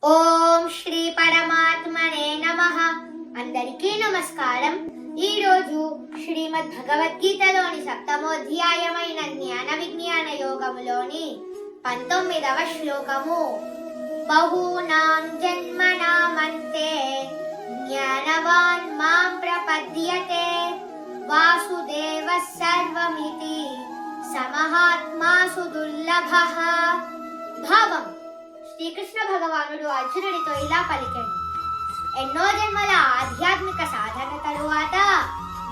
ఓం శ్రీ పరమాత్మనే నమః. అందరికీ నమస్కారం. ఈరోజు శ్రీమద్ భగవద్గీతలోని సప్తమోధ్యాయమైన జ్ఞాన విజ్ఞాన యోగములోని 19వ శ్లోకము. బహూనాం జన్మనామంతే జ్ఞానవాన్ మాం ప్రపద్యతే వాసుదేవః సర్వమితి సమహాత్మాసు దుర్లభః. భావం: శ్రీకృష్ణ భగవానుడు అర్జునుడితో ఇలా పలికెను. ఎన్నో జన్మల ఆధ్యాత్మిక సాధన తరువాత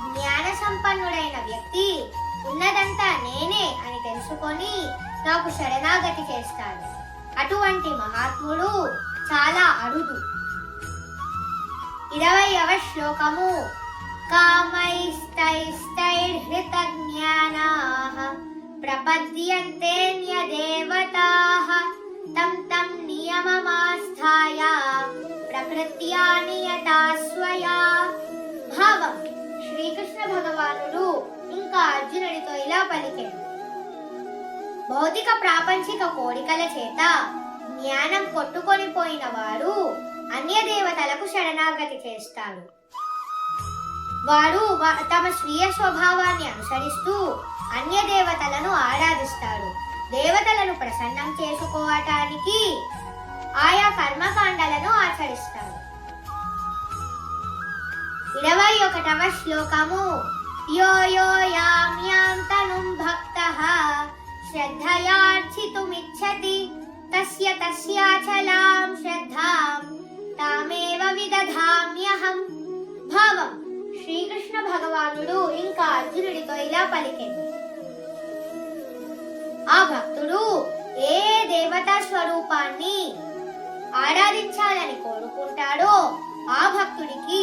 జ్ఞాన సంపన్నుడైన వ్యక్తి ఉన్నదంతా నేనే అని తెలుసుకొని నాకు శరణాగతి చేస్తాడు. అటువంటి మహాత్ముడు చాలా అరుదు. 20వ శ్లోకము. కామైస్తైస్తైర్హృత జ్ఞానాః ప్రపద్యంతే న్యదేవతాః తం తం నియమమాస్థాయ ప్రకృత్యా నియతా స్వయా. భావం: శ్రీకృష్ణ భగవానుడు ఇంకా అర్జునుడితో ఇలా పలికెను. భౌతిక ప్రాపంచిక కోరికల చేత జ్ఞానం కొట్టుకొని పోయిన వారు అన్య దేవతలకు శరణాగతి చేస్తారు. వారు తమ స్వీయ స్వభావాన్ని అనుసరిస్తూ అన్య దేవతలను ఆరాధిస్తారు. దేవతలను ప్రసన్నం చేసుకోవటానికి ఆయా కర్మకాండలను ఆచరిస్తారు. 21వ శ్లోకము. యో యో యాం యాం తనుం భక్తః శ్రద్ధయార్చితుమిచ్చతి తస్య తస్యాచలాం శ్రద్ధాం తామేవ విదధామ్యహం. భావం: శ్రీకృష్ణ భగవానుడు ఇంకా అర్జునుడితో ఇలా పలికెను. ఆ భక్తుడు ఏ దేవతా స్వరూపాన్ని ఆరాధించాలని కోరుకుంటాడో ఆ భక్తుడికి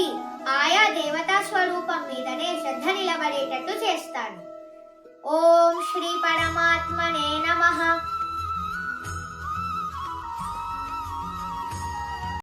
ఆయా దేవతా స్వరూపం మీదనే శ్రద్ధ నిలబడేటట్టు చేస్తాడు.